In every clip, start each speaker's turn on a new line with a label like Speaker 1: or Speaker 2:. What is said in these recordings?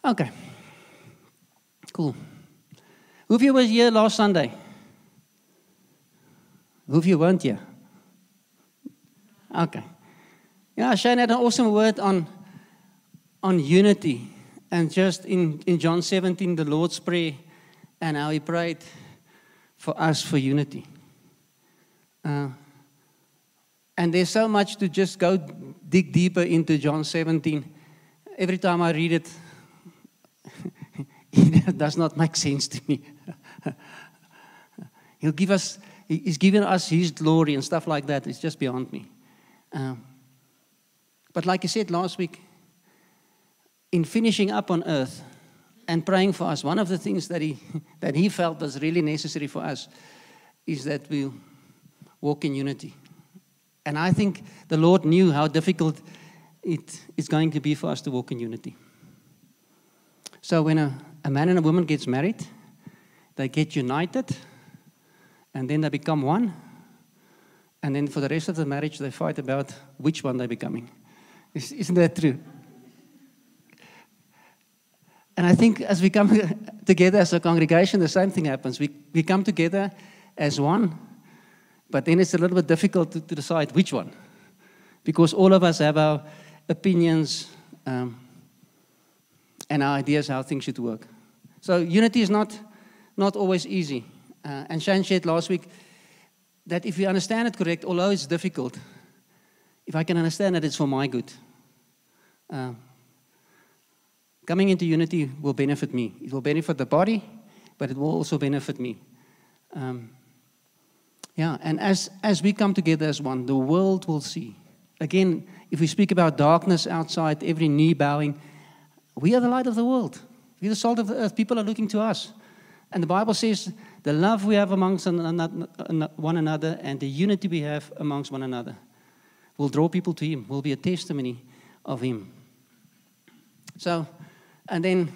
Speaker 1: Okay. Cool. Who of you was here last Sunday? Who of you weren't here? Okay. Yeah, Shane had an awesome word on unity. And just in John 17, the Lord's Prayer, and how he prayed for us for unity. And there's so much to just go dig deeper into John 17. Every time I read it, it does not make sense to me. He's given us his glory and stuff like that. It's just beyond me. But like I said last week, in finishing up on earth and praying for us, one of the things that he felt was really necessary for us is that we walk in unity. And I think the Lord knew how difficult it is going to be for us to walk in unity. So when a man and a woman gets married, they get united, and then they become one. And then for the rest of the marriage, they fight about which one they're becoming. Isn't that true? And I think as we come together as a congregation, the same thing happens. We come together as one, but then it's a little bit difficult to decide which one. Because all of us have our opinions and our ideas how things should work. So unity is not always easy. And Shane shared last week that if you understand it correct, although it's difficult, if I can understand that it's for my good, coming into unity will benefit me. It will benefit the body, but it will also benefit me. And as we come together as one, the world will see. Again, if we speak about darkness outside, every knee bowing, we are the light of the world. We are the salt of the earth. People are looking to us. And the Bible says the love we have amongst one another and the unity we have amongst one another will draw people to Him, will be a testimony of Him. So, and then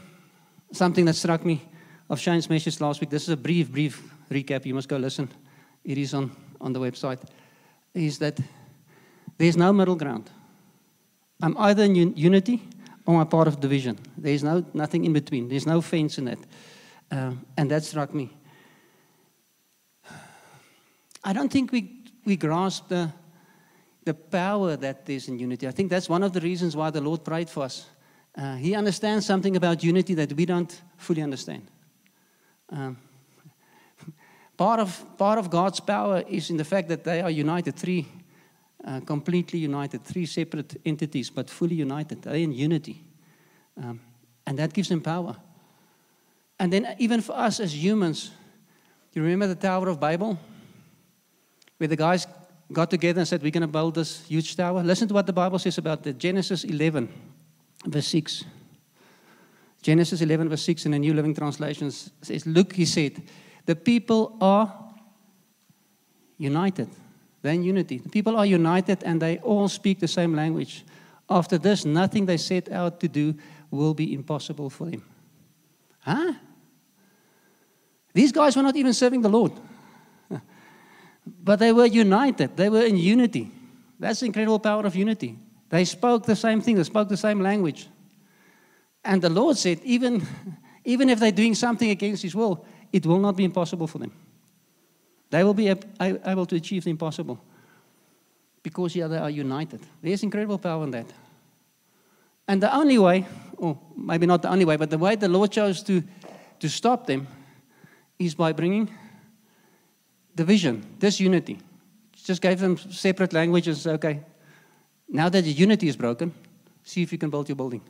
Speaker 1: something that struck me of Shane's message last week, this is a brief recap, you must go listen. It is on the website, is that there's no middle ground. I'm either in unity or I'm part of division. There's nothing in between. There's no fence in that. And that struck me. I don't think we grasp the power that there's in unity. I think that's one of the reasons why the Lord prayed for us. He understands something about unity that we don't fully understand. Part of God's power is in the fact that they are united, completely united, three separate entities, but fully united. They're in unity. And that gives them power. And then even for us as humans, you remember the Tower of Babel? Where the guys got together and said, we're going to build this huge tower. Listen to what the Bible says about that. Genesis 11, verse 6. Genesis 11, verse 6 in the New Living Translation says, look, he said, the people are united. They're in unity. The people are united and they all speak the same language. After this, nothing they set out to do will be impossible for them. Huh? These guys were not even serving the Lord. But they were united. They were in unity. That's the incredible power of unity. They spoke the same thing. They spoke the same language. And the Lord said, even if they're doing something against His will, it will not be impossible for them. They will be able to achieve the impossible. Because they are united. There's incredible power in that. And the only way, or maybe not the only way, but the way the Lord chose to stop them is by bringing division, disunity. Just gave them separate languages. Okay, now that the unity is broken, see if you can build your building.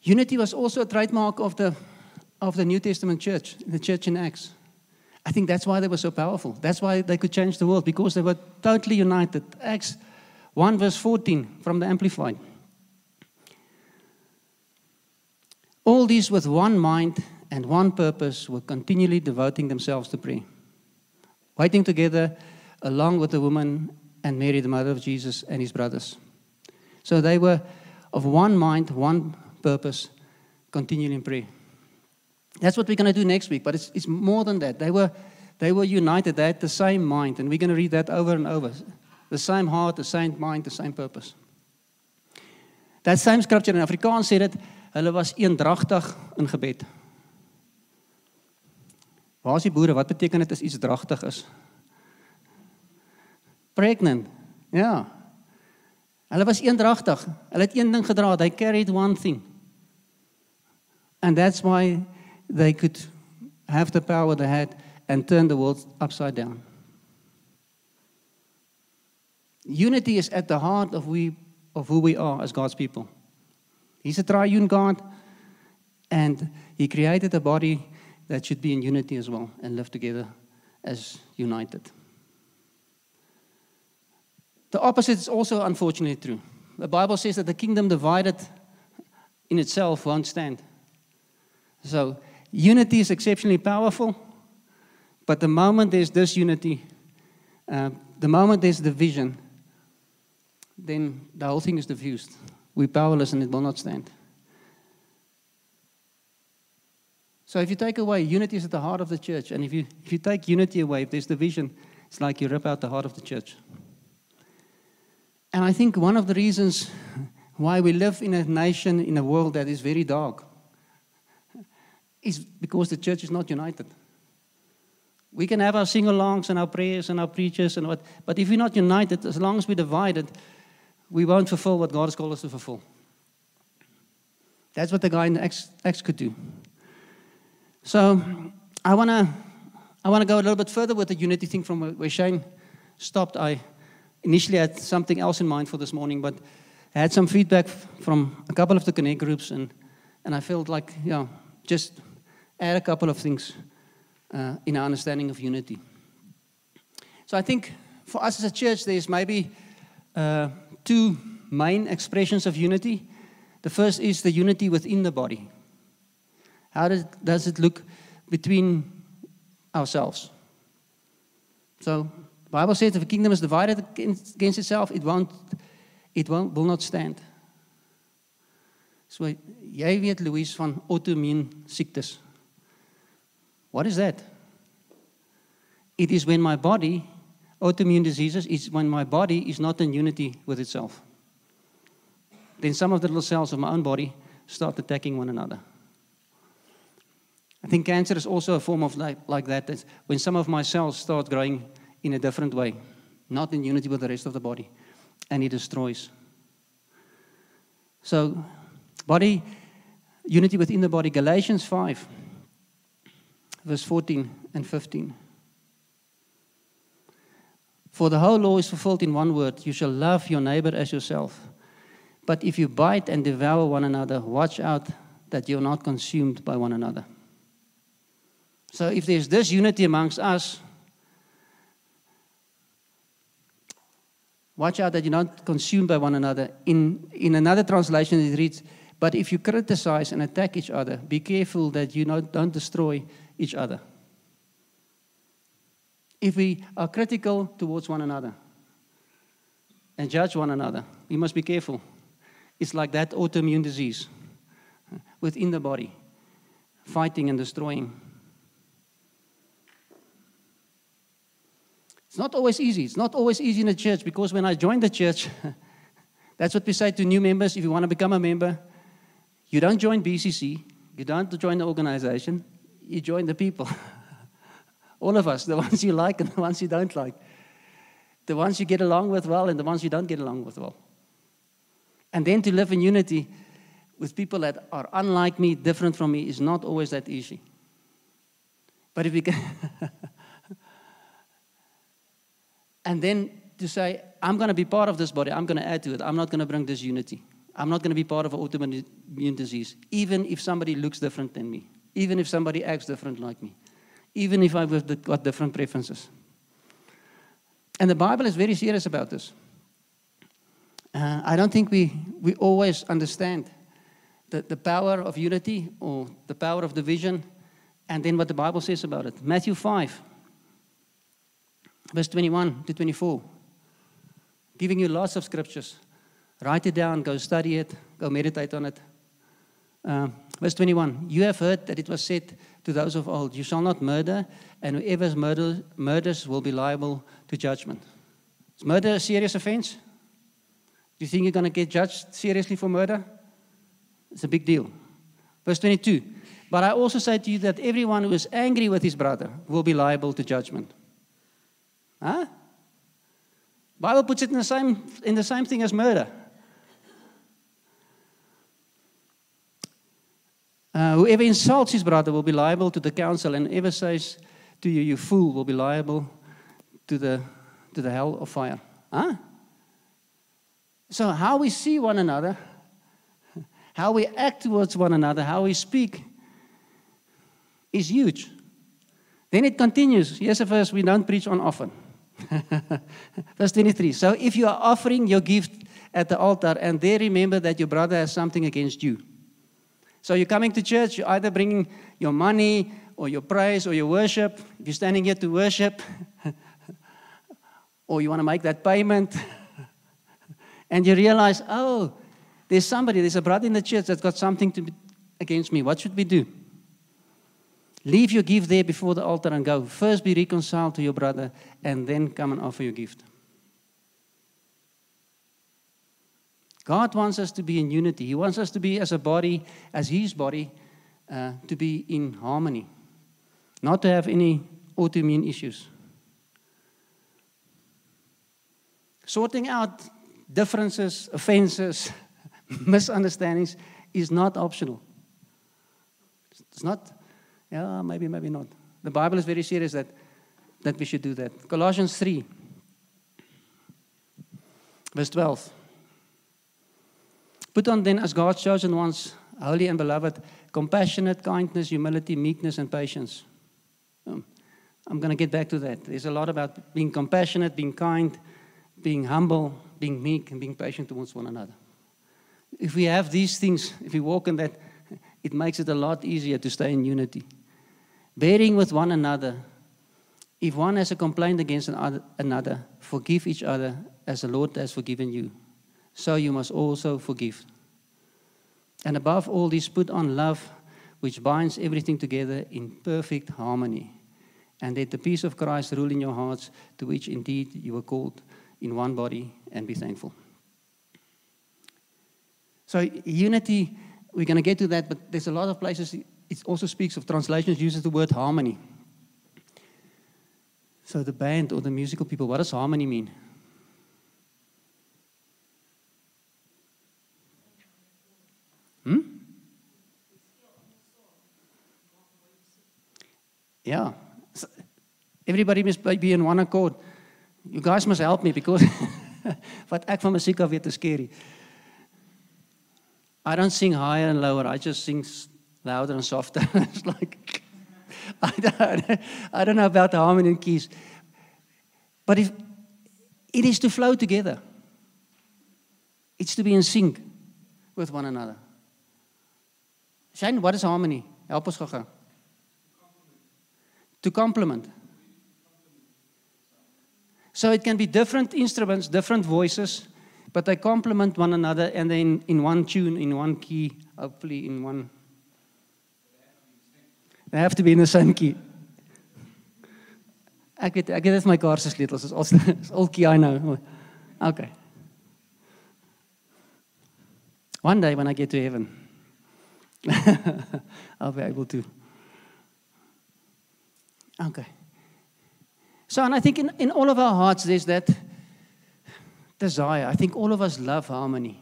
Speaker 1: Unity was also a trademark of the New Testament church, the church in Acts. I think that's why they were so powerful. That's why they could change the world, because they were totally united. Acts 1 verse 14 from the Amplified. All these with one mind and one purpose were continually devoting themselves to prayer, waiting together along with the woman and Mary, the mother of Jesus, and his brothers. So they were of one mind, one purpose, continually in prayer. That's what we're going to do next week, but it's more than that. They were united. They had the same mind, and we're going to read that over and over. The same heart, the same mind, the same purpose. That same scripture in Afrikaans sê dit, hulle was eendragtig in gebed. Waar is die boere? Wat beteken dit as iets dragtig is? Pregnant. Ja. Hulle was eendragtig. Hulle het een ding gedra. They carried one thing. And that's why they could have the power they had and turn the world upside down. Unity is at the heart of who we are as God's people. He's a triune God, and He created a body that should be in unity as well and live together as united. The opposite is also unfortunately true. The Bible says that the kingdom divided in itself won't stand. So, unity is exceptionally powerful, but the moment there's disunity, the moment there's division, then the whole thing is diffused. We're powerless and it will not stand. So if you take away, unity is at the heart of the church, and if you take unity away, if there's division, it's like you rip out the heart of the church. And I think one of the reasons why we live in a nation, in a world that is very dark, is because the church is not united. We can have our sing-alongs and our prayers and our preachers and what, but if we're not united, as long as we're divided, we won't fulfill what God has called us to fulfill. That's what the guy in Acts could do. So I want to go a little bit further with the unity thing from where Shane stopped. I initially had something else in mind for this morning, but I had some feedback from a couple of the Connect groups, and I felt like, just add a couple of things in our understanding of unity. So I think for us as a church, there's maybe two main expressions of unity. The first is the unity within the body. How does it look between ourselves? So the Bible says if a kingdom is divided against itself, it will not stand. So jy weet, Louise, van autoimmune siektes. What is that? It is when my body, autoimmune diseases, is when my body is not in unity with itself. Then some of the little cells of my own body start attacking one another. I think cancer is also a form of like that. That's when some of my cells start growing in a different way, not in unity with the rest of the body, and it destroys. So, body, unity within the body. Galatians 5, verse 14 and 15. For the whole law is fulfilled in one word: you shall love your neighbor as yourself. But if you bite and devour one another, watch out that you're not consumed by one another. So if there's this unity amongst us, watch out that you're not consumed by one another. In another translation it reads, but if you criticize and attack each other, be careful that you don't destroy each other. If we are critical towards one another and judge one another, we must be careful. It's like that autoimmune disease within the body, fighting and destroying. It's not always easy. It's not always easy in the church, because when I joined the church, that's what we say to new members. If you want to become a member, you don't join BCC, you don't join the organization, you join the people. All of us, the ones you like and the ones you don't like. The ones you get along with well and the ones you don't get along with well. And then to live in unity with people that are unlike me, different from me, is not always that easy. But if we can... And then to say, I'm going to be part of this body, I'm going to add to it, I'm not going to bring disunity. I'm not going to be part of an autoimmune disease, even if somebody looks different than me, even if somebody acts different like me, even if I've got different preferences. And the Bible is very serious about this. I don't think we always understand the power of unity or the power of division, and then what the Bible says about it. Matthew 5. Verse 21 to 24, giving you lots of scriptures. Write it down, go study it, go meditate on it. Verse 21, you have heard that it was said to those of old, you shall not murder, and whoever murders will be liable to judgment. Is murder a serious offense? Do you think you're going to get judged seriously for murder? It's a big deal. Verse 22. But I also say to you that everyone who is angry with his brother will be liable to judgment. Huh? Bible puts it in the same thing as murder. Whoever insults his brother will be liable to the council, and whoever says to you, you fool, will be liable to the hell of fire. Huh? So how we see one another, how we act towards one another, how we speak is huge. Then it continues. Here's a verse we don't preach on often. Verse 23. So if you are offering your gift at the altar, and there remember that your brother has something against you. So you're coming to church, you're either bringing your money or your praise or your worship. If you're standing here to worship, or you want to make that payment, and you realize, oh, there's a brother in the church that's got something against me. What should we do? Leave your gift there before the altar and go. First be reconciled to your brother, and then come and offer your gift. God wants us to be in unity. He wants us to be as a body, as His body, to be in harmony. Not to have any autoimmune issues. Sorting out differences, offenses, misunderstandings is not optional. It's not, yeah, maybe not. The Bible is very serious that we should do that. Colossians 3, verse 12. Put on then as God's chosen ones, holy and beloved, compassionate, kindness, humility, meekness, and patience. I'm going to get back to that. There's a lot about being compassionate, being kind, being humble, being meek, and being patient towards one another. If we have these things, if we walk in that, it makes it a lot easier to stay in unity. Bearing with one another. If one has a complaint against another, forgive each other as the Lord has forgiven you. So you must also forgive. And above all this, put on love, which binds everything together in perfect harmony. And let the peace of Christ rule in your hearts, to which indeed you were called in one body, and be thankful. So unity, we're going to get to that, but there's a lot of places, it also speaks of translations, uses the word harmony. So the band or the musical people, what does harmony mean? Yeah. So everybody must be in one accord. You guys must help me because wat ek van musiek af weet is scary. I don't sing higher and lower. I just sing louder and softer. It's like, I don't know about the harmony and keys. But if it is to flow together. It's to be in sync with one another. Shane, what is harmony? Help us gou. To complement. So it can be different instruments, different voices, but they complement one another, and then in one tune, in one key, hopefully in one. They have to be in the same key. Ek weet dit is my kar se sleutels. Is al key I know. Okay. One day when I get to heaven, I'll be able to. Okay. So, and I think in all of our hearts there's that desire. I think all of us love harmony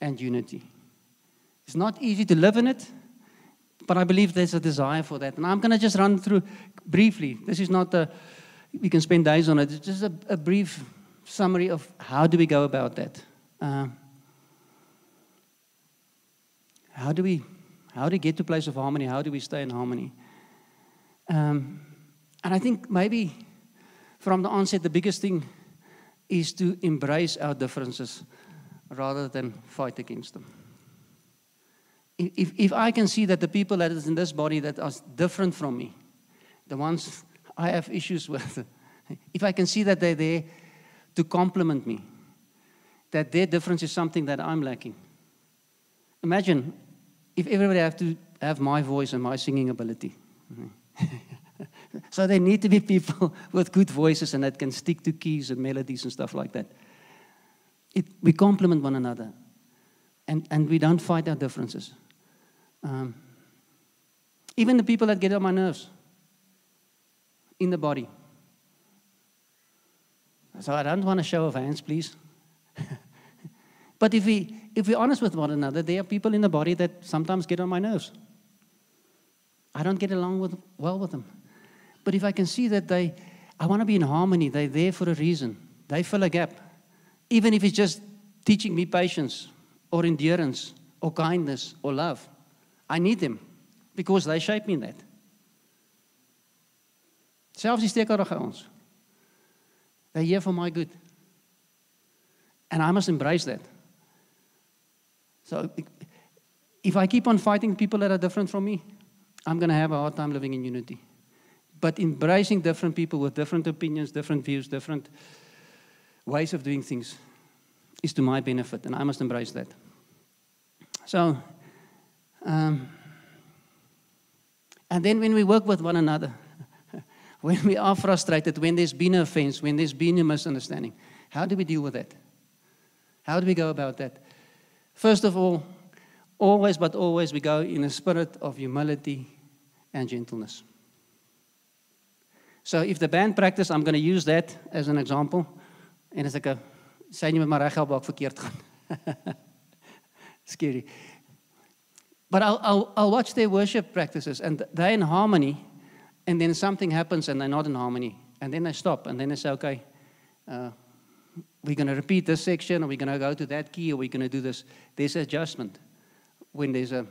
Speaker 1: and unity. It's not easy to live in it, but I believe there's a desire for that. And I'm going to just run through briefly. This is not we can spend days on it. It's just a brief summary of how do we go about that. How do we get to a place of harmony? How do we stay in harmony? And I think maybe from the onset, the biggest thing is to embrace our differences rather than fight against them. If I can see that the people that is in this body that are different from me, the ones I have issues with, if I can see that they're there to complement me, that their difference is something that I'm lacking. Imagine if everybody have to have my voice and my singing ability. So there need to be people with good voices and that can stick to keys and melodies and stuff like that. We complement one another. And we don't fight our differences. Even the people that get on my nerves in the body. So I don't want a show of hands, please. But if we're honest with one another, there are people in the body that sometimes get on my nerves. I don't get along well with them. But if I can see that I want to be in harmony, they're there for a reason. They fill a gap. Even if it's just teaching me patience or endurance or kindness or love. I need them because they shape me in that. Selfs die steekharige ons. They're here for my good. And I must embrace that. So if I keep on fighting people that are different from me, I'm going to have a hard time living in unity. But embracing different people with different opinions, different views, different ways of doing things is to my benefit, and I must embrace that. So, and then when we work with one another, when we are frustrated, when there's been an offense, when there's been a misunderstanding, how do we deal with that? How do we go about that? First of all, always but always we go in a spirit of humility and gentleness. So if the band practice, I'm going to use that as an example. En as ek sê nie met my reg help waar ek verkeerd gaan. Scary. But I'll watch their worship practices and they're in harmony, and then something happens and they're not in harmony. And then they stop and then they say, okay, we're going to repeat this section, or we're going to go to that key, or we're going to do this. There's adjustment when there's a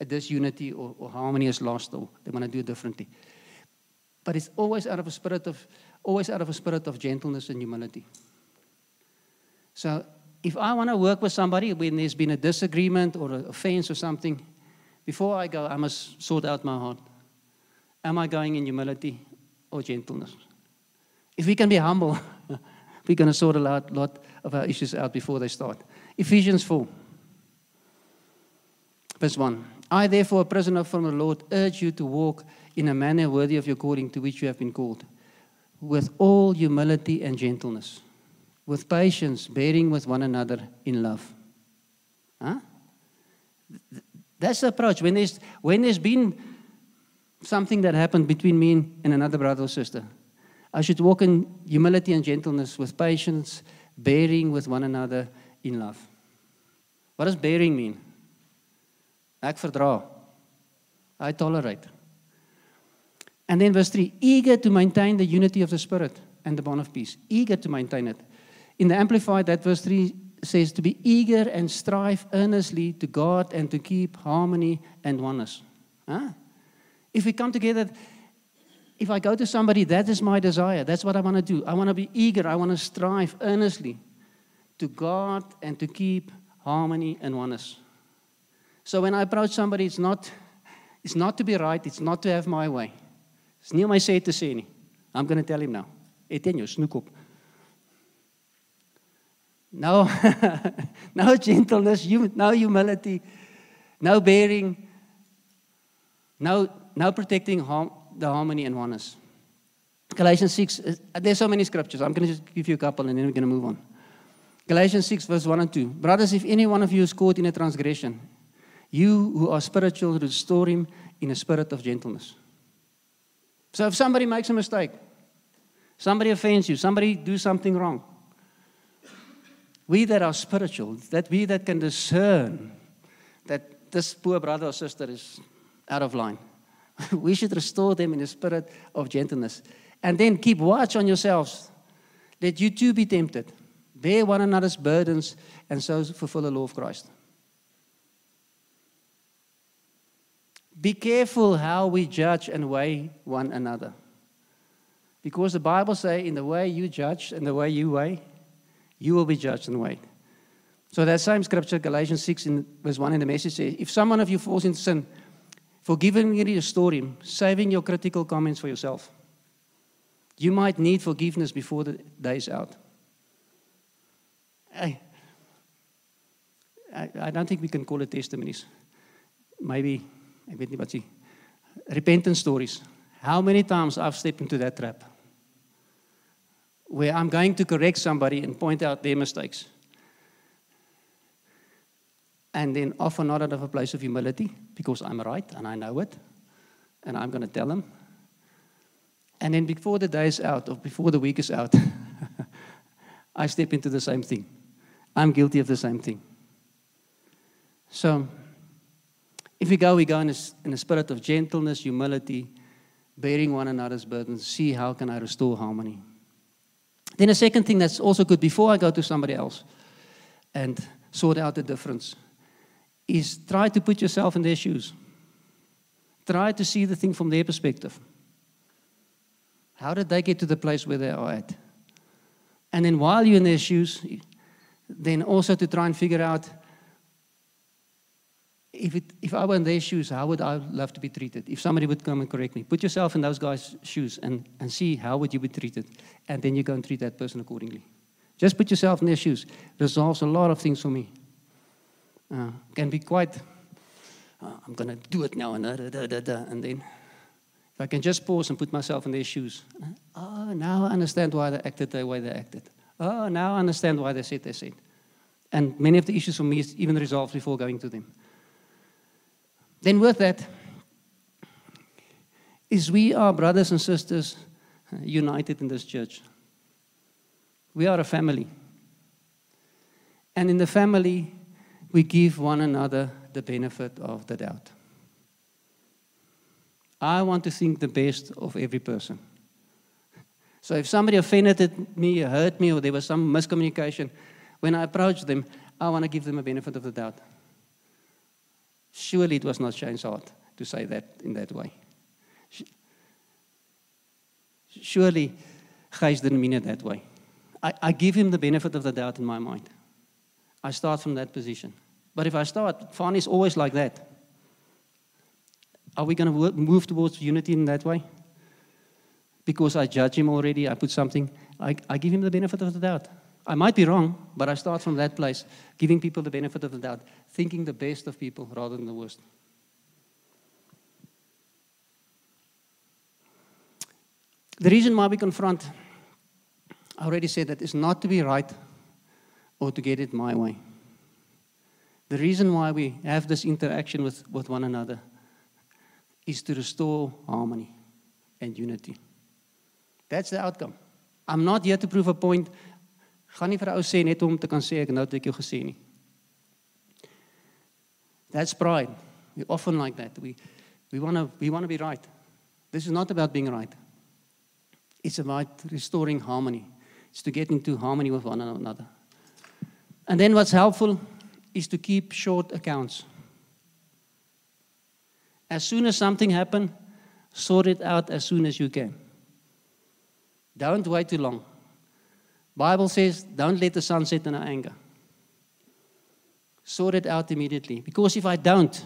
Speaker 1: disunity or harmony is lost, or they want to do it differently. But it's always out of a spirit of gentleness and humility. So if I want to work with somebody when there's been a disagreement or an offense or something, before I go, I must sort out my heart. Am I going in humility or gentleness? If we can be humble, we're going to sort a lot of our issues out before they start. Ephesians 4, verse 1. I, therefore, a prisoner from the Lord, urge you to walk in a manner worthy of your calling to which you have been called, with all humility and gentleness, with patience, bearing with one another in love. Huh? That's the approach. When there's been something that happened between me and another brother or sister, I should walk in humility and gentleness, with patience, bearing with one another in love. What does bearing mean? Ek verdra. I tolerate. And then verse 3, eager to maintain the unity of the Spirit and the bond of peace. Eager to maintain it. In the Amplified, that verse 3 says to be eager and strive earnestly to guard and to keep harmony and oneness. Huh? If we come together, if I go to somebody, that is my desire. That's what I want to do. I want to be eager. I want to strive earnestly to guard and to keep harmony and oneness. So when I approach somebody, it's not to be right. It's not to have my way. Dis nie om my sê te sê nie. I'm going to tell him now. Etienne, jou snoek op. No, no gentleness, no humility, no bearing, no protecting the harmony and oneness. Galatians 6, there's so many scriptures. I'm going to just give you a couple and then we're going to move on. Galatians 6, verse 1 and 2. Brothers, if any one of you is caught in a transgression, you who are spiritual, restore him in a spirit of gentleness. So if somebody makes a mistake, somebody offends you, somebody do something wrong, we that are spiritual, we that can discern that this poor brother or sister is out of line, we should restore them in a spirit of gentleness. And then keep watch on yourselves, that you too be tempted. Bear one another's burdens, and so fulfill the law of Christ. Be careful how we judge and weigh one another. Because the Bible says, in the way you judge and the way you weigh, you will be judged and weighed. So that same scripture, Galatians 6, in verse 1 in the Message says, if some one of you falls into sin, forgive him and restore him, saving your critical comments for yourself. You might need forgiveness before the day is out. I don't think we can call it testimonies. Maybe, I weet nie wat sê, repentance stories. How many times I've stepped into that trap, where I'm going to correct somebody and point out their mistakes. And then often not out of a place of humility, because I'm right and I know it, and I'm going to tell them. And then before the day is out, or before the week is out, I step into the same thing. I'm guilty of the same thing. So, if we go in a spirit of gentleness, humility, bearing one another's burdens, see how can I restore harmony. Then a second thing that's also good, before I go to somebody else and sort out the difference, is try to put yourself in their shoes. Try to see the thing from their perspective. How did they get to the place where they are at? And then while you're in their shoes, then also to try and figure out, if I were in their shoes, how would I love to be treated? If somebody would come and correct me, put yourself in those guys' shoes and see how would you be treated. And then you go and treat that person accordingly. Just put yourself in their shoes. Resolves a lot of things for me. Can be quite, I'm going to do it now, and then if I can just pause and put myself in their shoes. Oh, now I understand why they acted the way they acted. Oh, now I understand why they said. And many of the issues for me is even resolved before going to them. Then with that, is we are brothers and sisters united in this church. We are a family. And in the family, we give one another the benefit of the doubt. I want to think the best of every person. So if somebody offended me, hurt me, or there was some miscommunication, when I approach them, I want to give them a benefit of the doubt. Surely it was not Shane's heart to say that in that way. Surely Gijs didn't mean it that way. I give him the benefit of the doubt in my mind. I start from that position. But if I start, Fani's always like that. Are we going to move towards unity in that way? Because I judge him already, I put something, I give him the benefit of the doubt. I might be wrong, but I start from that place, giving people the benefit of the doubt, thinking the best of people rather than the worst. The reason why we confront, I already said that, is not to be right or to get it my way. The reason why we have this interaction with one another is to restore harmony and unity. That's the outcome. I'm not here to prove a point. Gaan nie vir 'n ou sê net om te kan sê ek nou het ek jou gesê nie. That's pride. We're often like that. We want to be right. This is not about being right. It's about restoring harmony. It's to get into harmony with one another. And then what's helpful is to keep short accounts. As soon as something happens, sort it out as soon as you can. Don't wait too long. Bible says, don't let the sun set in our anger. Sort it out immediately. Because if I don't,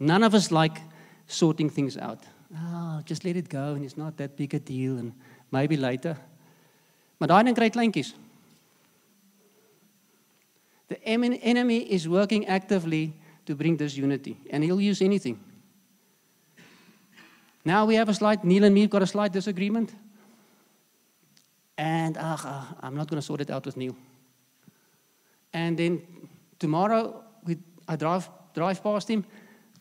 Speaker 1: none of us like sorting things out. Oh, just let it go, and it's not that big a deal, and maybe later. Maar daai ding kry kleintjies. The enemy is working actively to bring disunity, and he'll use anything. Now we have Neil and me have got a slight disagreement. And I'm not going to sort it out with Neil. And then tomorrow I drive past him,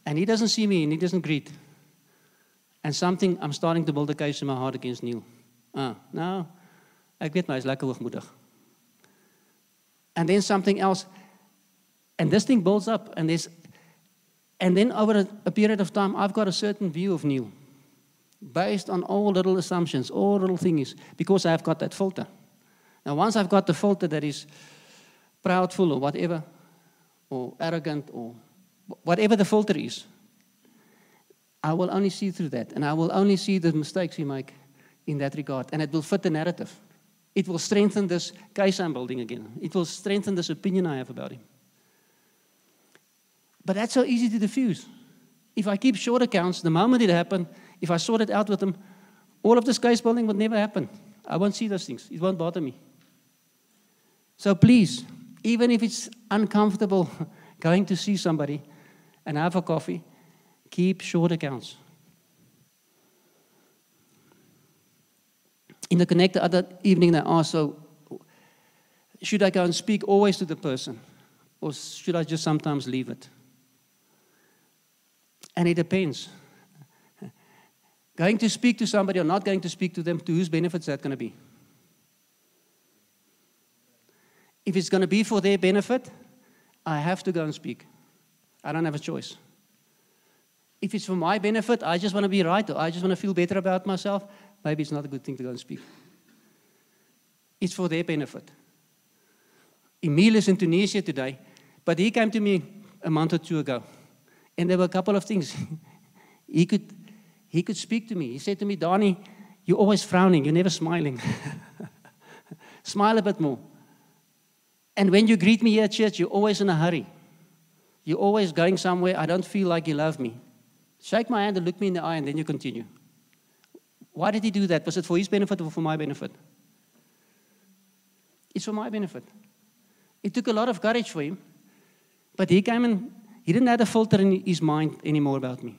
Speaker 1: and he doesn't see me and he doesn't greet. And I'm starting to build a case in my heart against Neil. No, ek weet my, hy's lekker hoogmoedig. And then something else, and this thing builds up, and then over a period of time, I've got a certain view of Neil, based on all little assumptions, all little things, because I've got that filter. Now, once I've got the filter that is proudful or whatever, or arrogant, or whatever the filter is, I will only see through that, and I will only see the mistakes we make in that regard, and it will fit the narrative. It will strengthen this case I'm building again. It will strengthen this opinion I have about him. But that's so easy to diffuse. If I keep short accounts, the moment it happened, if I sort it out with them, all of this case building would never happen. I won't see those things. It won't bother me. So please, even if it's uncomfortable going to see somebody and have a coffee, keep short accounts. In the Connect the other evening, they asked, so should I go and speak always to the person? Or should I just sometimes leave it? And it depends. Going to speak to somebody or not going to speak to them, to whose benefit is that going to be? If it's going to be for their benefit, I have to go and speak. I don't have a choice. If it's for my benefit, I just want to be right, or I just want to feel better about myself, maybe it's not a good thing to go and speak. It's for their benefit. Emil is in Tunisia today, but he came to me a month or two ago, and there were a couple of things. He could speak to me. He said to me, Donnie, you're always frowning, you're never smiling. Smile a bit more. And when you greet me here at church, you're always in a hurry. You're always going somewhere, I don't feel like you love me. Shake my hand and look me in the eye, and then you continue. Why did he do that? Was it for his benefit or for my benefit? It's for my benefit. It took a lot of courage for him, but he came and he didn't have a filter in his mind anymore about me.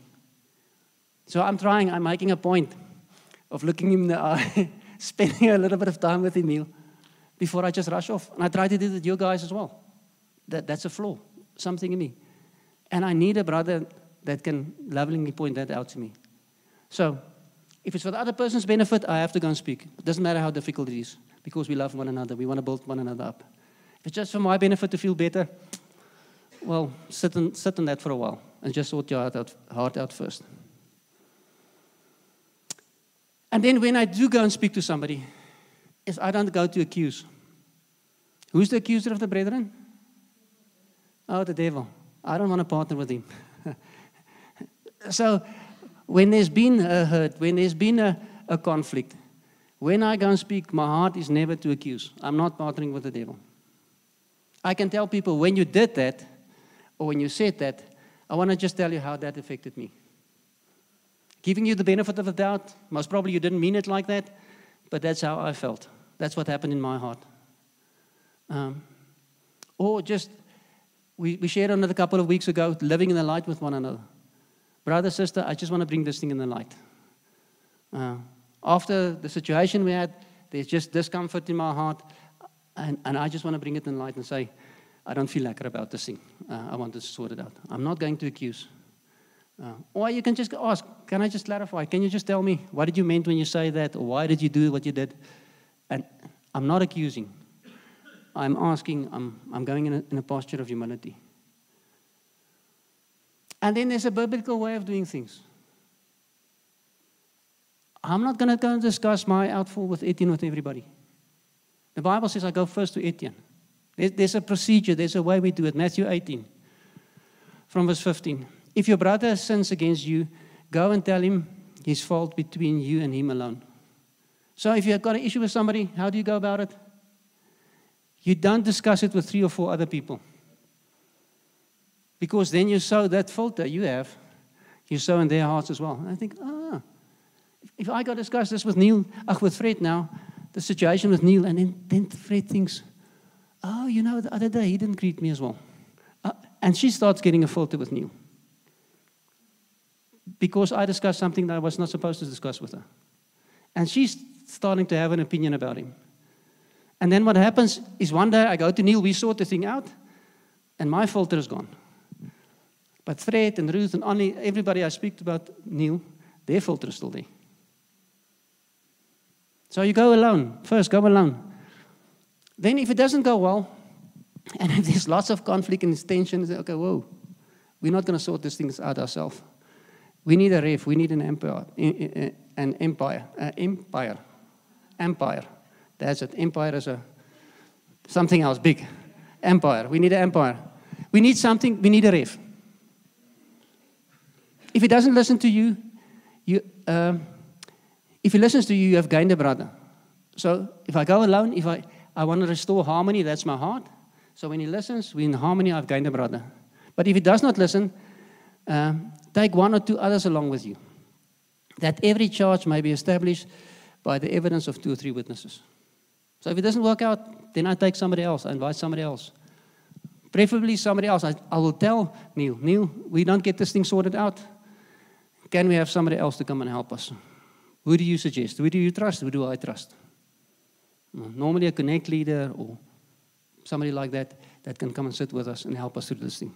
Speaker 1: So I'm making a point of looking him in the eye, spending a little bit of time with Emil before I just rush off. And I try to do that with you guys as well. That's a flaw, something in me. And I need a brother that can lovingly point that out to me. So, if it's for the other person's benefit, I have to go and speak. It doesn't matter how difficult it is, because we love one another. We want to build one another up. If it's just for my benefit to feel better, well, sit on that for a while and just sort your heart out first. And then when I do go and speak to somebody, I don't go to accuse. Who's the accuser of the brethren? Oh, the devil. I don't want to partner with him. So, when there's been a hurt, when there's been a conflict, when I go and speak, my heart is never to accuse. I'm not partnering with the devil. I can tell people, when you did that, or when you said that, I want to just tell you how that affected me. Giving you the benefit of the doubt, most probably you didn't mean it like that, but that's how I felt. That's what happened in my heart. Or just, we shared on it a couple of weeks ago, living in the light with one another. Brother, sister, I just want to bring this thing in the light. After the situation we had, there's just discomfort in my heart, and I just want to bring it in the light and say, I don't feel lekker about this thing. I want to sort it out. I'm not going to accuse. Or you can just ask, can I just clarify? Can you just tell me, what did you mean when you say that? Or why did you do what you did? And I'm not accusing. I'm asking, I'm going in a posture of humility. And then there's a biblical way of doing things. I'm not going to go and discuss my outfall with Etienne with everybody. The Bible says I go first to Etienne. There's a procedure, there's a way we do it. Matthew 18, from verse 15. If your brother sins against you, go and tell him his fault between you and him alone. So if you've got an issue with somebody, how do you go about it? You don't discuss it with 3 or 4 other people. Because then you sow that filter you have, you sow in their hearts as well. And I think, if I go discuss this with with Fred now, the situation with Neil, and then Fred thinks, the other day he didn't greet me as well. And she starts getting a filter with Neil. Because I discussed something that I was not supposed to discuss with her. And she's starting to have an opinion about him. And then what happens is one day I go to Neil, we sort the thing out, and my filter is gone. But Fred and Ruth and Annie, everybody I speak about Neil, their filter is still there. So you go alone. First, go alone. Then if it doesn't go well, and if there's lots of conflict and tension, okay, whoa, we're not going to sort these things out ourselves. We need a ref. We need an empire. Empire. That's it. Empire is something else big. Empire. We need an empire. We need something. We need a ref. If he doesn't listen to you, if he listens to you, you have gained a brother. So if I go alone, if I want to restore harmony, that's my heart. So when he listens, we're in harmony, I've gained a brother. But if he does not listen, take 1 or 2 others along with you, that every charge may be established by the evidence of 2 or 3 witnesses. So if it doesn't work out, then I take somebody else, I invite somebody else. Preferably somebody else. I will tell Neil, we don't get this thing sorted out. Can we have somebody else to come and help us? Who do you suggest? Who do you trust? Who do I trust? Normally a connect leader or somebody like that. that can come and sit with us and help us through this thing.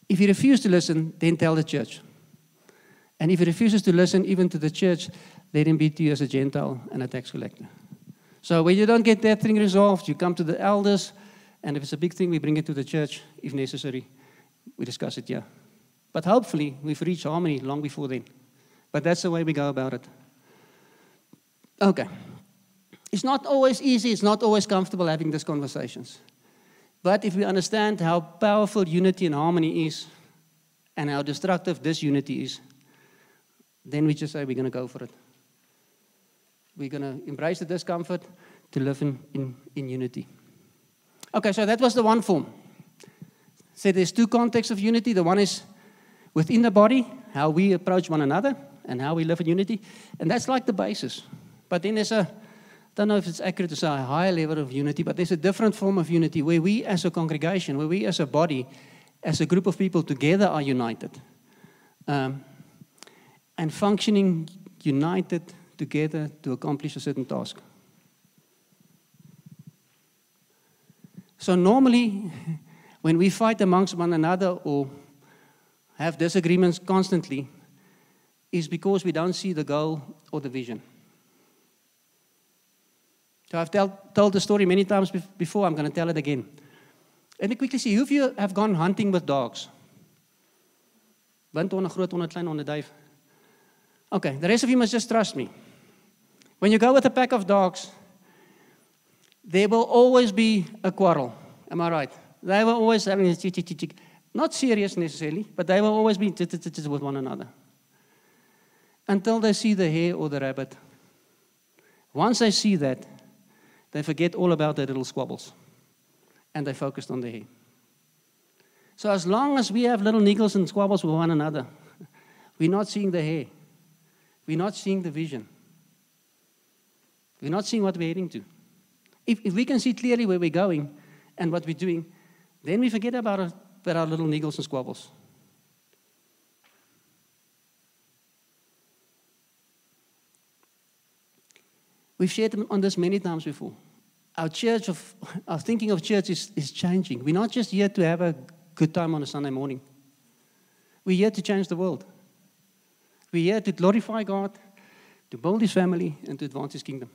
Speaker 1: If he refuses to listen, then tell the church. And if he refuses to listen even to the church, let him be to you as a Gentile and a tax collector. So when you don't get that thing resolved, you come to the elders, and if it's a big thing, we bring it to the church. If necessary, we discuss it here. But hopefully, we've reached harmony long before then. But that's the way we go about it. Okay. It's not always easy, it's not always comfortable having these conversations. But if we understand how powerful unity and harmony is, and how destructive disunity is, then we just say we're going to go for it. We're going to embrace the discomfort to live in unity. Okay, so that was the one form. So there's two contexts of unity. The one is within the body, how we approach one another, and how we live in unity. And that's like the basis. But then there's I don't know if it's accurate to say a higher level of unity, but there's a different form of unity where we as a congregation, where we as a body, as a group of people together are united. And functioning united together to accomplish a certain task. So normally, when we fight amongst one another or have disagreements constantly, is because we don't see the goal or the vision. So I've told the story many times before, I'm going to tell it again. Let me quickly see, who of you have gone hunting with dogs? Wind onder, groot onder, klein onder, duif. Okay, the rest of you must just trust me. When you go with a pack of dogs, there will always be a quarrel. Am I right? They will always having a chick. Not serious necessarily, but they will always be with one another. Until they see the hare or the rabbit. Once they see that, they forget all about their little squabbles. And they focused on the hare. So as long as we have little niggles and squabbles with one another, we're not seeing the hare. We're not seeing the vision. We're not seeing what we're heading to. If we can see clearly where we're going and what we're doing, then we forget about our little niggles and squabbles. We've shared on this many times before. Our thinking of church is changing. We're not just here to have a good time on a Sunday morning. We're here to change the world. We're here to glorify God, to build His family, and to advance His kingdom.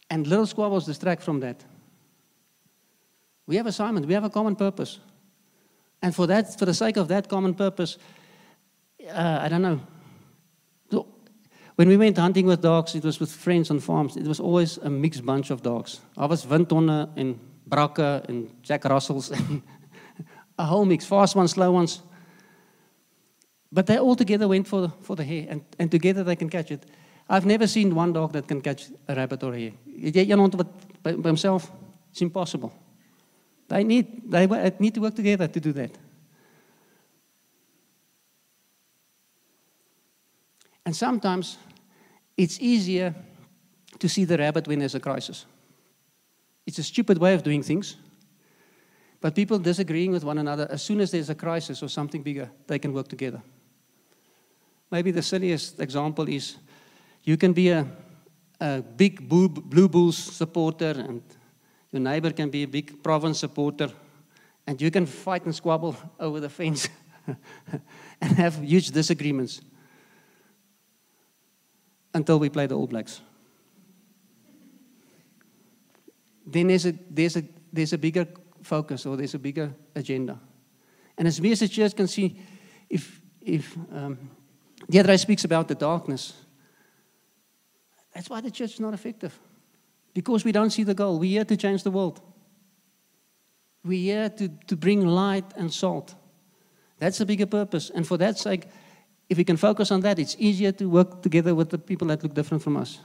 Speaker 1: And little squabbles distract from that. We have assignment. We have a common purpose. And for the sake of that common purpose, I don't know. So, when we went hunting with dogs, it was with friends on farms. It was always a mixed bunch of dogs. I was windhonde and brakke and Jack Russells. A whole mix, fast ones, slow ones. But they all together went for the hare, and together they can catch it. I've never seen one dog that can catch a rabbit or a hare. By himself, it's impossible. They need to work together to do that. And sometimes it's easier to see the rabbit when there's a crisis. It's a stupid way of doing things. But people disagreeing with one another, as soon as there's a crisis or something bigger, they can work together. Maybe the silliest example is you can be a big Blue Bulls supporter, and your neighbor can be a big Province supporter, and you can fight and squabble over the fence and have huge disagreements until we play the All Blacks. Then there's a bigger focus, or there's a bigger agenda. And as we as a church can see, if Deirdre speaks about the darkness, that's why the church is not effective. Because we don't see the goal. We're here to change the world. We're here to bring light and salt. That's a bigger purpose. And for that sake, if we can focus on that, it's easier to work together with the people that look different from us.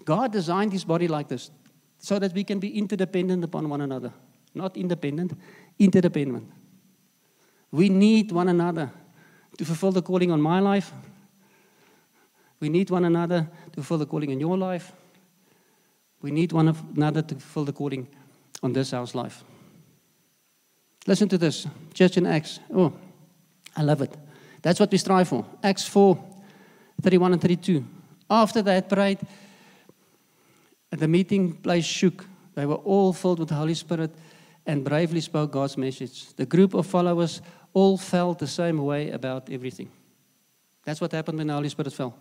Speaker 1: God designed His body like this, so that we can be interdependent upon one another. Not independent, interdependent. We need one another to fulfill the calling on my life. We need one another to fulfill the calling in your life. We need one another to fulfill the calling on this house life. Listen to this. Church in Acts. Oh, I love it. That's what we strive for. Acts 4, 31 and 32. After they had prayed, the meeting place shook. They were all filled with the Holy Spirit and bravely spoke God's message. The group of followers all felt the same way about everything. That's what happened when the Holy Spirit fell.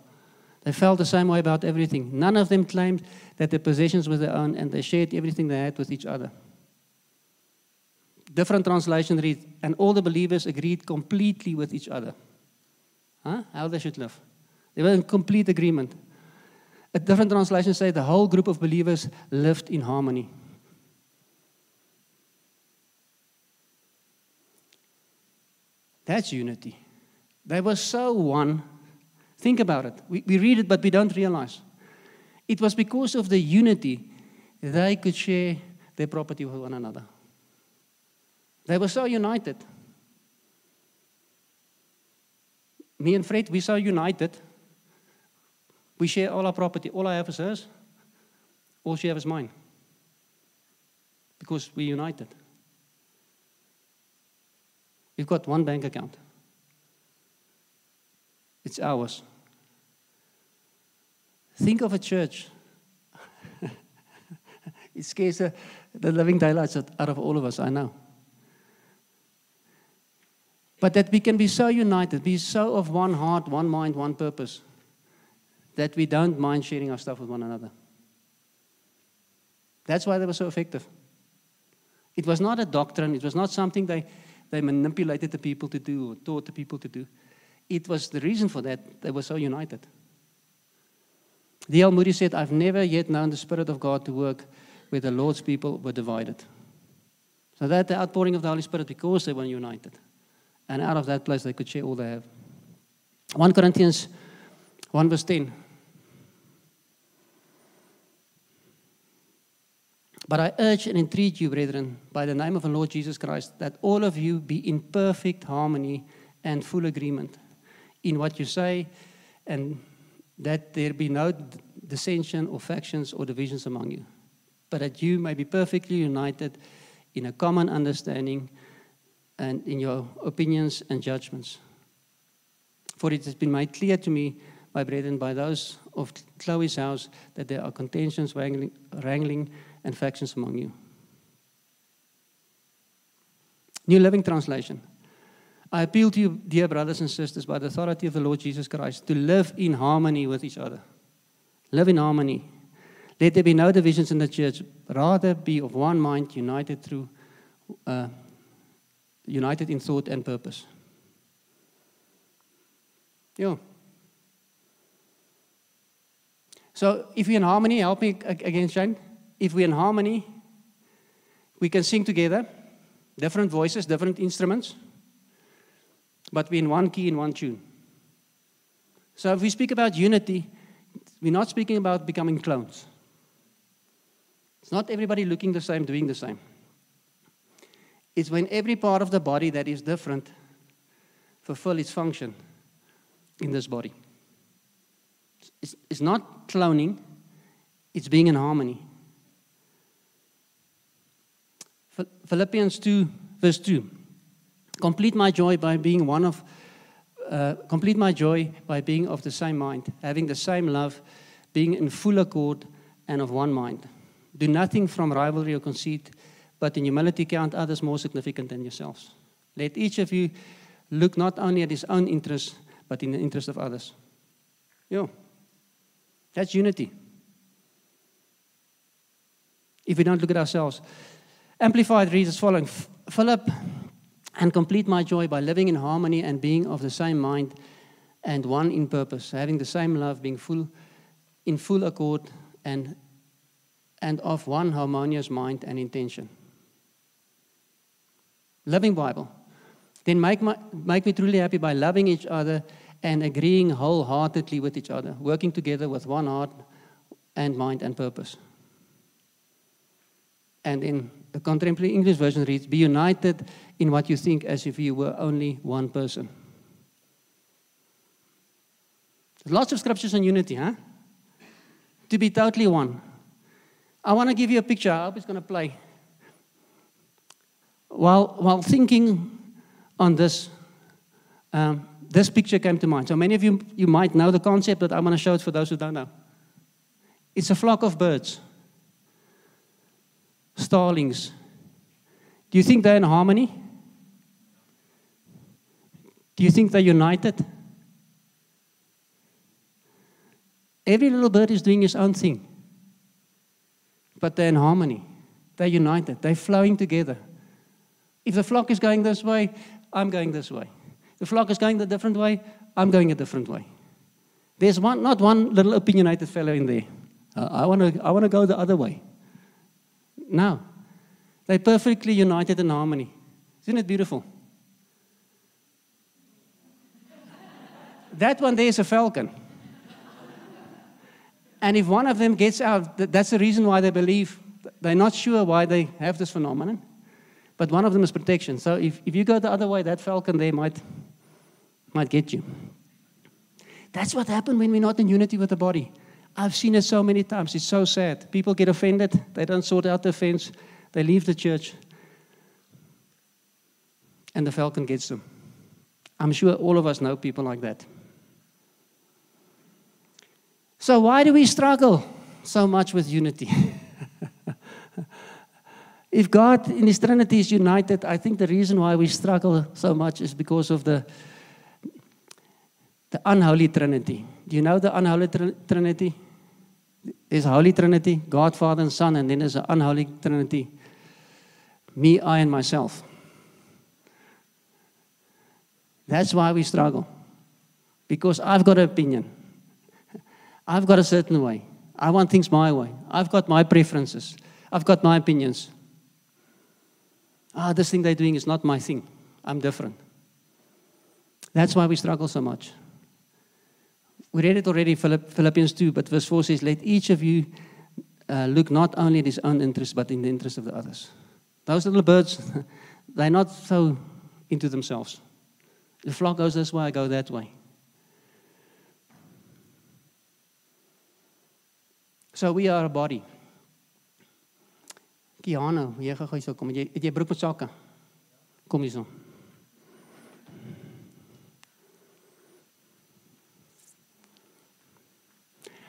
Speaker 1: They felt the same way about everything. None of them claimed that their possessions were their own, and they shared everything they had with each other. Different translation reads, and all the believers agreed completely with each other. How they should live. They were in complete agreement. A different translation says the whole group of believers lived in harmony. That's unity. They were so one. Think about it. We read it, but we don't realize. It was because of the unity they could share their property with one another. They were so united. Me and Fred, we're so united. We share all our property. All I have is hers. All she has is mine. Because we're united. We've got one bank account. It's ours. Think of a church. It scares the living daylights out of all of us, I know. But that we can be so united, be so of one heart, one mind, one purpose, that we don't mind sharing our stuff with one another. That's why they were so effective. It was not a doctrine. It was not something they manipulated the people to do or taught the people to do. It was the reason for that they were so united. D.L. Moody said, I've never yet known the Spirit of God to work where the Lord's people were divided. So that the outpouring of the Holy Spirit because they were united. And out of that place they could share all they have. 1 Corinthians 1 verse 10. But I urge and entreat you, brethren, by the name of the Lord Jesus Christ, that all of you be in perfect harmony and full agreement in what you say, and that there be no dissension or factions or divisions among you, but that you may be perfectly united in a common understanding and in your opinions and judgments. For it has been made clear to me, my brethren, by those of Chloe's house, that there are contentions, wrangling and factions among you. New Living Translation. I appeal to you, dear brothers and sisters, by the authority of the Lord Jesus Christ, to live in harmony with each other. Live in harmony. Let there be no divisions in the church. Rather be of one mind, united in thought and purpose. Yeah. So if we're in harmony, help me again, Shane. If we're in harmony, we can sing together, different voices, different instruments, but we're in one key, in one tune. So if we speak about unity, we're not speaking about becoming clones. It's not everybody looking the same, doing the same. It's when every part of the body that is different fulfill its function in this body. It's not cloning, it's being in harmony. Philippians 2, verse 2. Complete my joy by being of the same mind, having the same love, being in full accord and of one mind. Do nothing from rivalry or conceit, but in humility count others more significant than yourselves. Let each of you look not only at his own interests, but in the interest of others. Yeah. That's unity. If we don't look at ourselves. Amplified reads as following. Philip, and complete my joy by living in harmony and being of the same mind and one in purpose, having the same love, being in full accord and of one harmonious mind and intention. Living Bible. Then make me truly happy by loving each other and agreeing wholeheartedly with each other, working together with one heart and mind and purpose. And in the Contemporary English Version reads, be united in what you think as if you were only one person. There's lots of scriptures on unity, huh? To be totally one. I want to give you a picture. I hope it's going to play. While thinking on this, this picture came to mind. So many of you might know the concept, but I'm going to show it for those who don't know. It's a flock of birds. Starlings. Do you think they're in harmony? Do you think they're united? Every little bird is doing its own thing. But they're in harmony. They're united. They're flowing together. If the flock is going this way, I'm going this way. The flock is going a different way, I'm going a different way. There's not one little opinionated fellow in there. I want to go the other way. No. They're perfectly united in harmony. Isn't it beautiful? That one there is a falcon. And if one of them gets out, that's the reason why they believe, they're not sure why they have this phenomenon, but one of them is protection. So if you go the other way, that falcon there might get you. That's what happened when we're not in unity with the body. I've seen it so many times. It's so sad. People get offended. They don't sort out the offense. They leave the church. And the falcon gets them. I'm sure all of us know people like that. So why do we struggle so much with unity? If God in His Trinity is united, I think the reason why we struggle so much is because of the unholy Trinity. Do you know the unholy Trinity? There's a Holy Trinity, God, Father, and Son, and then there's an unholy Trinity, me, I, and myself. That's why we struggle. Because I've got an opinion. I've got a certain way. I want things my way. I've got my preferences. I've got my opinions. This thing they're doing is not my thing. I'm different. That's why we struggle so much. We read it already, Philippians 2, but verse 4 says, let each of you look not only at his own interest, but in the interest of the others. Those little birds, they're not so into themselves. The flock goes this way, I go that way. So we are a body. Kiana, jy gaan gou so kom. Het jy broek met sakke? Kom hier so.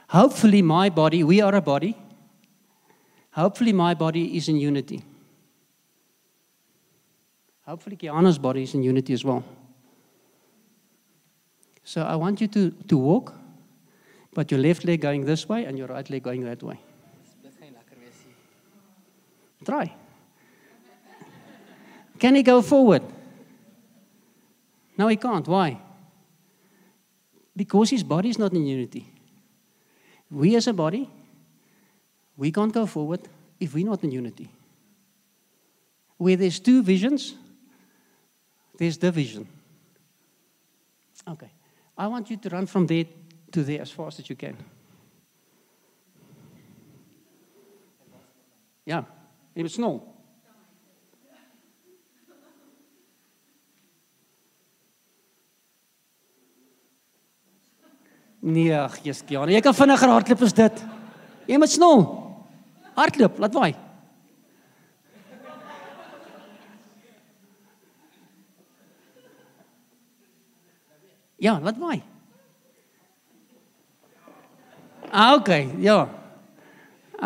Speaker 1: Hopefully my body, we are a body. Hopefully my body is in unity. Hopefully Kiana's body is in unity as well. So I want you to walk, but your left leg going this way and your right leg going that way. Try. Can he go forward? No, he can't. Why? Because his body is not in unity. We as a body, we can't go forward if we're not in unity. Where there's two visions, there's division. Okay. I want you to run from there to there as fast as you can. Ja, je moet snel. Nee, ag, Jeskiane, jy kan vinniger hardloop as dit. Jy moet snel. Hardloop, laat waai. Ja, laat waai. Okay, ja.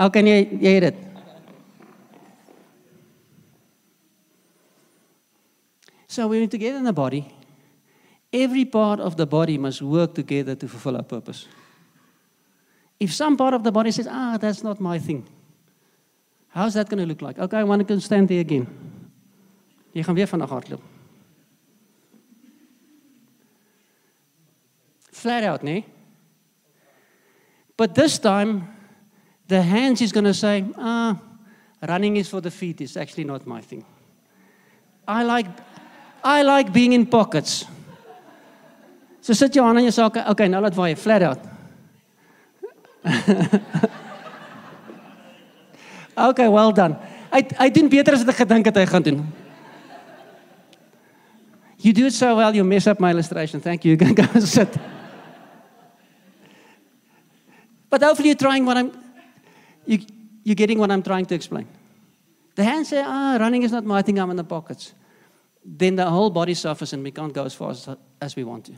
Speaker 1: Okay, nee, jy het dit. So when we're together in the body, every part of the body must work together to fulfill our purpose. If some part of the body says, that's not my thing, how's that going to look like? Okay, I want to stand there again. Jy gaan weer vandag hardloop. Flat out, nee? But this time, the hands is going to say, running is for the feet. It's actually not my thing. I like being in pockets. So sit jou aan in jou sake. Okay, nou laat waai, flat out. Okay, well done. Hy doen beter as wat ek gedink het hy gaan doen. You do it so well, you mess up my illustration. Thank you. You can go and sit. But hopefully you're trying you're getting what I'm trying to explain. The hands say, running is not my thing, I'm in the pockets. then the whole body suffers and we can't go as fast as we want to.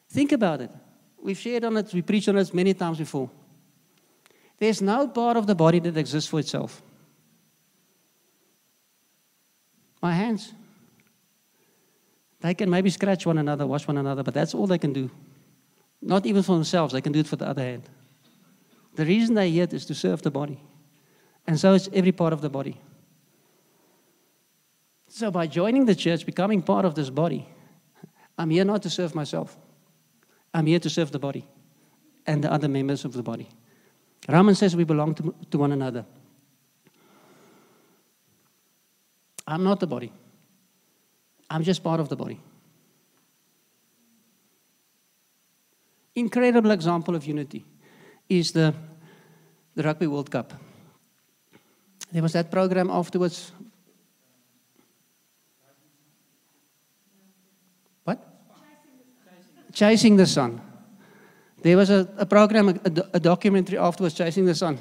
Speaker 1: Think about it. We've shared on it, we preached on it many times before. There's no part of the body that exists for itself. My hands, they can maybe scratch one another, wash one another, but that's all they can do. Not even for themselves, they can do it for the other hand. The reason they're here is to serve the body. And so is every part of the body. So by joining the church, becoming part of this body, I'm here not to serve myself. I'm here to serve the body and the other members of the body. Romans says we belong to one another. I'm not the body. I'm just part of the body. Incredible example of unity is the Rugby World Cup. There was that program afterwards. What? Chasing the Sun. There was a program, a documentary afterwards, Chasing the Sun.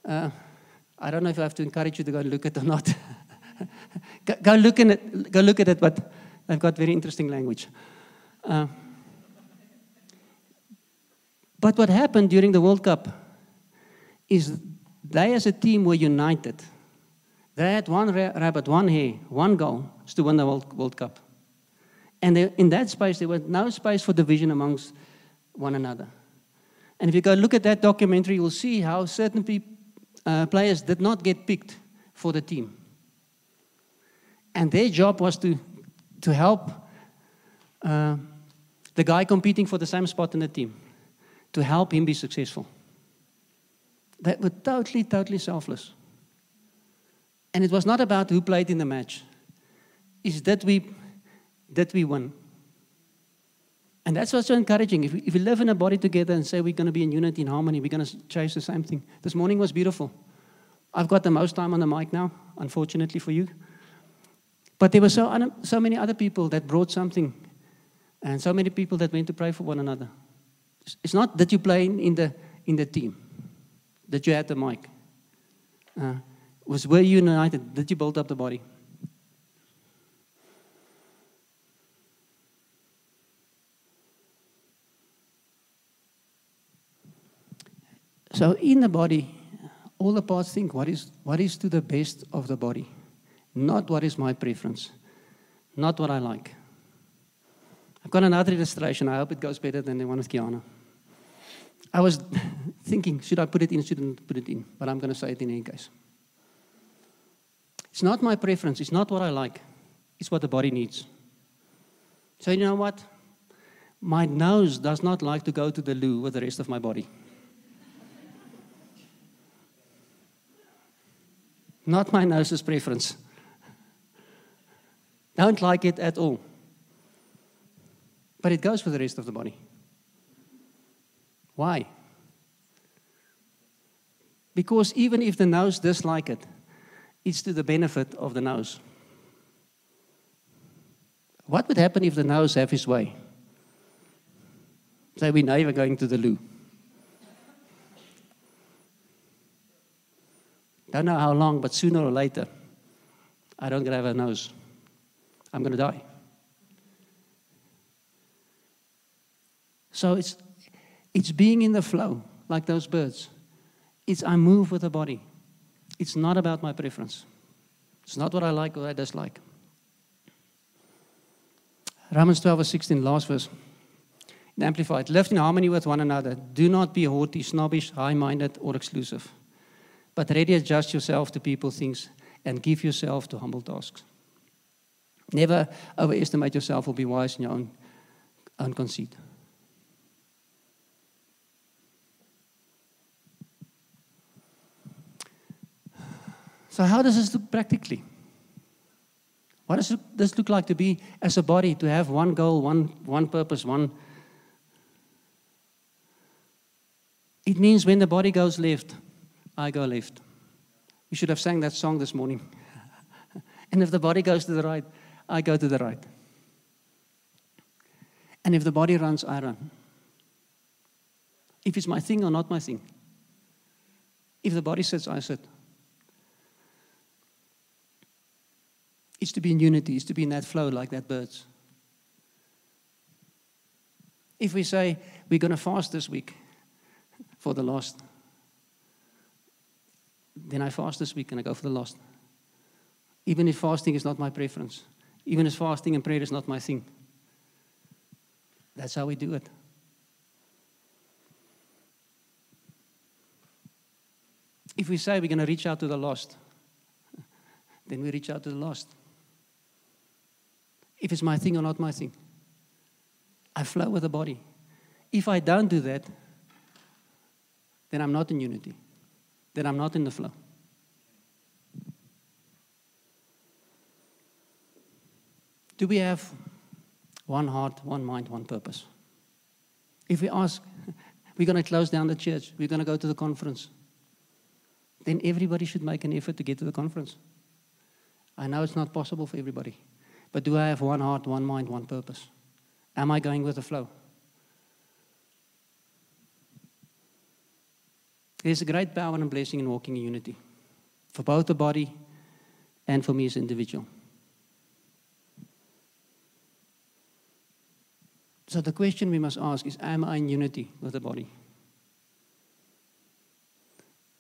Speaker 1: I don't know if I have to encourage you to go and look at it or not. Go look at it, but they've got very interesting language. But what happened during the World Cup is they as a team were united. They had one rabbit, one hare, one goal is to win the World Cup. And in that space, there was no space for division amongst one another. And if you go look at that documentary, you'll see how certain players did not get picked for the team. And their job was to help the guy competing for the same spot in the team, to help him be successful. They were totally, totally selfless. And it was not about who played in the match. It's that we win. And that's what's so encouraging. If we live in a body together and say we're going to be in unity, in harmony, we're going to chase the same thing. This morning was beautiful. I've got the most time on the mic now, unfortunately for you. But there were so many other people that brought something, and so many people that went to pray for one another. It's not that you play in the team, that you had the mic. Were you united? Did you build up the body? So in the body, all the parts think, what is to the best of the body? Not what is my preference. Not what I like. I've got another illustration. I hope it goes better than the one with Kiana. I was thinking, should I put it in, shouldn't put it in? But I'm going to say it in any case. It's not my preference. It's not what I like. It's what the body needs. So you know what? My nose does not like to go to the loo with the rest of my body. Not my nose's preference. Don't like it at all. But it goes for the rest of the body. Why? Because even if the nose dislikes it, it's to the benefit of the nose. What would happen if the nose have his way? Say we're never going to the loo. Don't know how long, but sooner or later, I don't have a nose. I'm going to die. So it's being in the flow, like those birds. It's I move with the body. It's not about my preference. It's not what I like or I dislike. Romans 12:16, last verse. In Amplified, live in harmony with one another. Do not be haughty, snobbish, high-minded, or exclusive. But ready adjust yourself to people's things and give yourself to humble tasks. Never overestimate yourself or be wise in your own conceit. So how does this look practically? What does this look like to be as a body, to have one goal, one purpose, one... It means when the body goes left, I go left. We should have sang that song this morning. And if the body goes to the right, I go to the right. And if the body runs, I run. If it's my thing or not my thing. If the body sits, I sit. is to be in unity, is to be in that flow like that birds. If we say we're going to fast this week for the lost, then I fast this week and I go for the lost. Even if fasting is not my preference, even if fasting and prayer is not my thing, that's how we do it. If we say we're going to reach out to the lost, then we reach out to the lost. If it's my thing or not my thing, I flow with the body. If I don't do that, then I'm not in unity. Then I'm not in the flow. Do we have one heart, one mind, one purpose? If we ask, we're going to close down the church, we're going to go to the conference, then everybody should make an effort to get to the conference. I know it's not possible for everybody, but do I have one heart, one mind, one purpose? Am I going with the flow? There's a great power and blessing in walking in unity, for both the body and for me as an individual. So the question we must ask is, am I in unity with the body?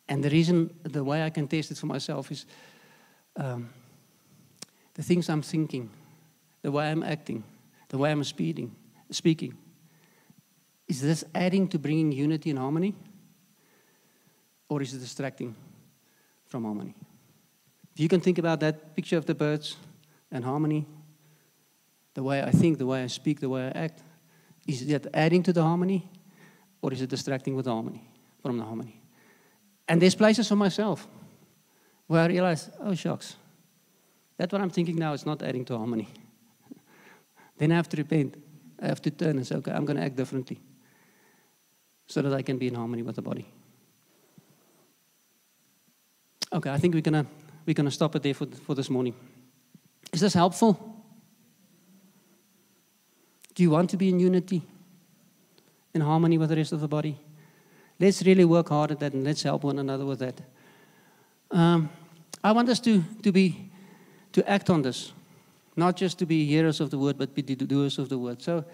Speaker 1: And the way I can test it for myself is the things I'm thinking, the way I'm acting, the way I'm speaking. Is this adding to bringing unity and harmony? Or is it distracting from harmony? If you can think about that picture of the birds and harmony, the way I think, the way I speak, the way I act, is that adding to the harmony, or is it distracting with the harmony, from the harmony? And there's places for myself where I realize, oh shucks, that's what I'm thinking now, it's not adding to harmony. Then I have to repent. I have to turn and say, okay, I'm going to act differently so that I can be in harmony with the body. Okay, I think we're gonna stop it there for this morning. Is this helpful? Do you want to be in unity, in harmony with the rest of the body? Let's really work hard at that, and let's help one another with that. I want us to act on this, not just to be hearers of the word, but be doers of the word. So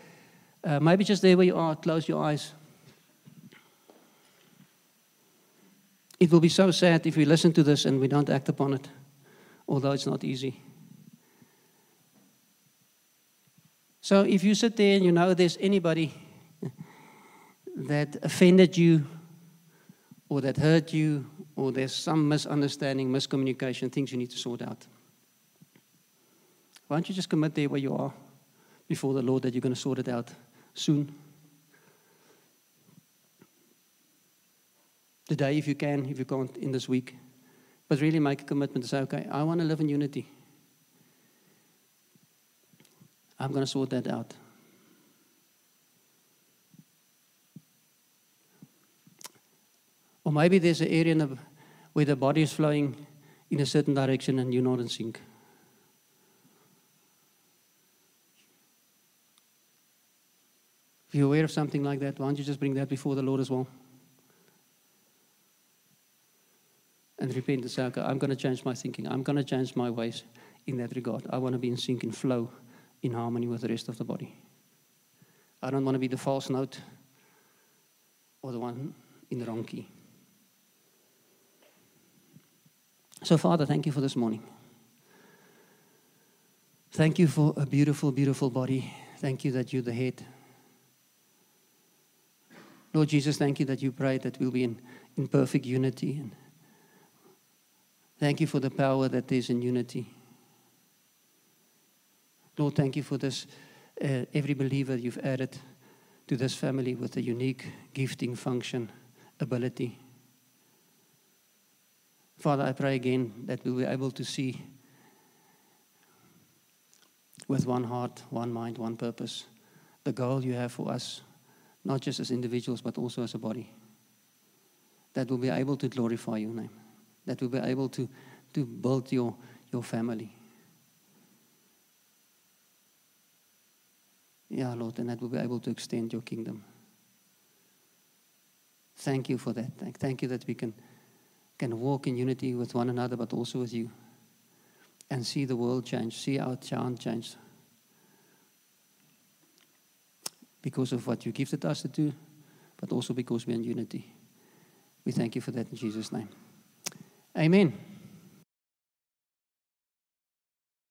Speaker 1: maybe just there where you are, close your eyes. It will be so sad if we listen to this and we don't act upon it, although it's not easy. So if you sit there and you know there's anybody that offended you or that hurt you or there's some misunderstanding, miscommunication, things you need to sort out, why don't you just commit there where you are before the Lord that you're going to sort it out soon? Today, if you can, if you can't, in this week. But really make a commitment to say, okay, I want to live in unity. I'm going to sort that out. Or maybe there's an area where the body is flowing in a certain direction and you're not in sync. If you're aware of something like that, why don't you just bring that before the Lord as well? And repent and say, okay, I'm going to change my thinking. I'm going to change my ways in that regard. I want to be in sync, in flow, in harmony with the rest of the body. I don't want to be the false note or the one in the wrong key. So, Father, thank you for this morning. Thank you for a beautiful, beautiful body. Thank you that you're the head. Lord Jesus, thank you that you prayed that we'll be in perfect unity. And thank you for the power that is in unity. Lord, thank you for this, every believer you've added to this family with a unique gifting, function, ability. Father, I pray again that we'll be able to see with one heart, one mind, one purpose, the goal you have for us, not just as individuals, but also as a body. That we'll be able to glorify your name. That we'll be able to build your family. Yeah, Lord, and that we'll be able to extend your kingdom. Thank you for that. Thank you that we can walk in unity with one another, but also with you. and see the world change, see our town change. Because of what you gifted us to do, but also because we're in unity. We thank you for that in Jesus' name. Amen.